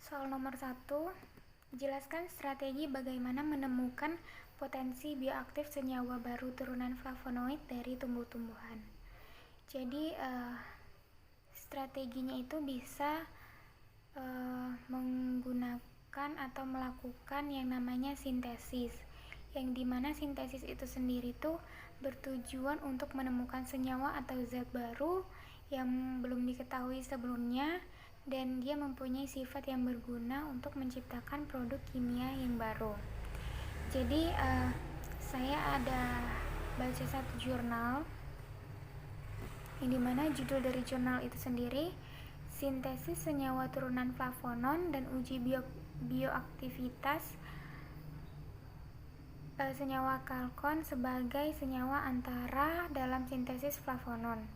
Soal nomor 1, jelaskan strategi bagaimana menemukan potensi bioaktif senyawa baru turunan flavonoid dari tumbuh-tumbuhan. Jadi strateginya itu bisa menggunakan atau melakukan yang namanya sintesis, yang dimana sintesis itu sendiri tuh bertujuan untuk menemukan senyawa atau zat baru yang belum diketahui sebelumnya, dan dia mempunyai sifat yang berguna untuk menciptakan produk kimia yang baru. Jadi saya ada baca satu jurnal, yang dimana judul dari jurnal itu sendiri Sintesis Senyawa Turunan Flavonon dan Uji Bioaktivitas Senyawa Kalkon sebagai senyawa antara dalam sintesis flavonon.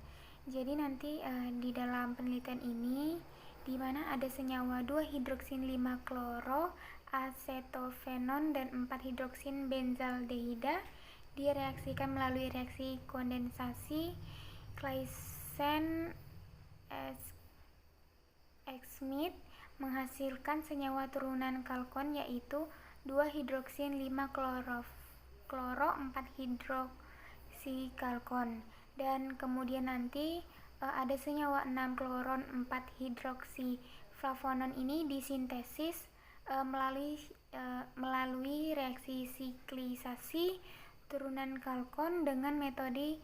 Jadi nanti di dalam penelitian ini, di mana ada senyawa 2-hidroksin 5-kloro asetofenon dan 4-hidroksin benzaldehida direaksikan melalui reaksi kondensasi Claisen-Schmidt menghasilkan senyawa turunan kalkon, yaitu 2-hidroksin 5-kloro 4-hidroksikalkon, dan kemudian nanti ada senyawa 6-kloron 4-hidroksiflavonon ini disintesis melalui reaksi siklisasi turunan kalkon dengan metode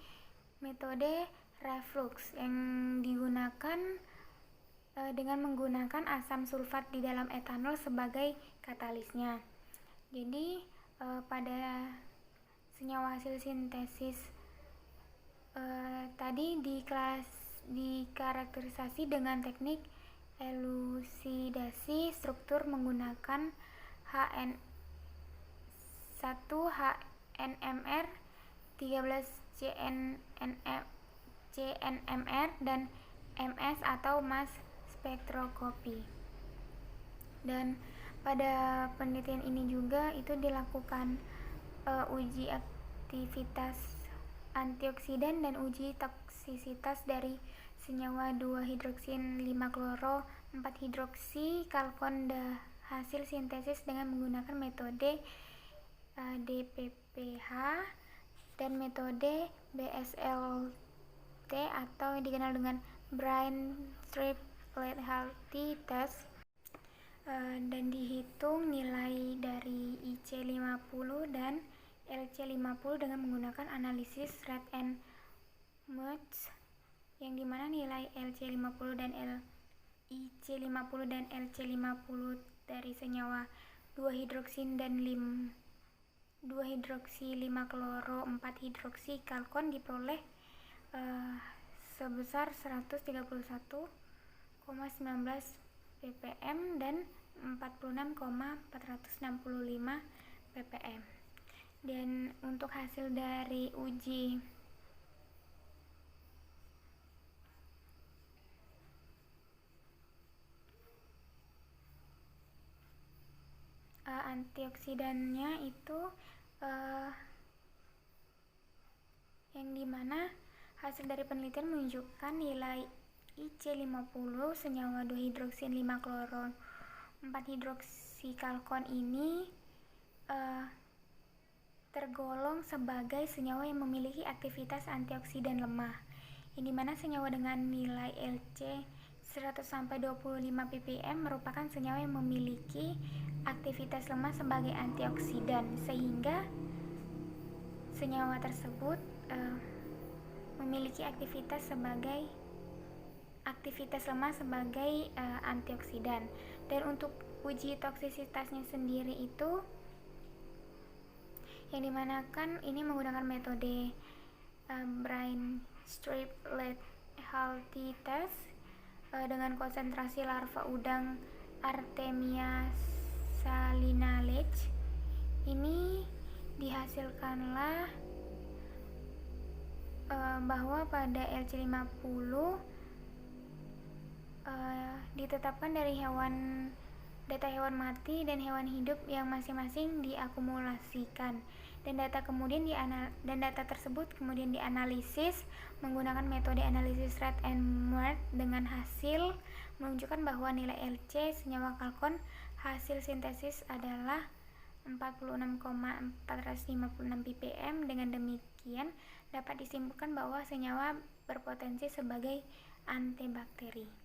reflux yang digunakan dengan menggunakan asam sulfat di dalam etanol sebagai katalisnya. Jadi pada senyawa hasil sintesis tadi dikarakterisasi dengan teknik elusidasi struktur menggunakan HN1-HNMR, 13-CNMR, dan MS atau mass spektroskopi. Dan pada penelitian ini juga itu dilakukan uji aktivitas antioksidan dan uji toksisitas dari senyawa 2-hidroksin 5-kloro 4-hidroksikalkon hasil sintesis dengan menggunakan metode DPPH dan metode BSLT atau dikenal dengan Brain Strip Lethality Test, dan dihitung nilai dari IC50 dan LC50 dengan menggunakan analisis Red and Much, yang dimana nilai IC50 dan LC50 dari senyawa 2-hidroksin dan 2-hidroksi 5-kloro 4-hidroksikalkon diperoleh sebesar 131,19 ppm dan 46,465 ppm. Dan untuk hasil dari uji antioksidannya itu yang dimana hasil dari penelitian menunjukkan nilai IC50 senyawa 2-hidroksin 5-kloro 4-hidroksikalkon ini tergolong sebagai senyawa yang memiliki aktivitas antioksidan lemah, yang dimana senyawa dengan nilai LC 100-25 ppm merupakan senyawa yang memiliki aktivitas lemah sebagai antioksidan, sehingga senyawa tersebut memiliki aktivitas lemah sebagai antioksidan. Dan untuk uji toksisitasnya sendiri itu yang dimanakan ini menggunakan metode Brain Strip Lethality Test dengan konsentrasi larva udang Artemia salinalech. Ini dihasilkanlah bahwa pada LC50 ditetapkan dari data hewan mati dan hewan hidup yang masing-masing diakumulasikan, dan data tersebut kemudian dianalisis menggunakan metode analisis Red and Muir dengan hasil menunjukkan bahwa nilai Lc senyawa kalkon hasil sintesis adalah 46,456 ppm. Dengan demikian dapat disimpulkan bahwa senyawa berpotensi sebagai antibakteri.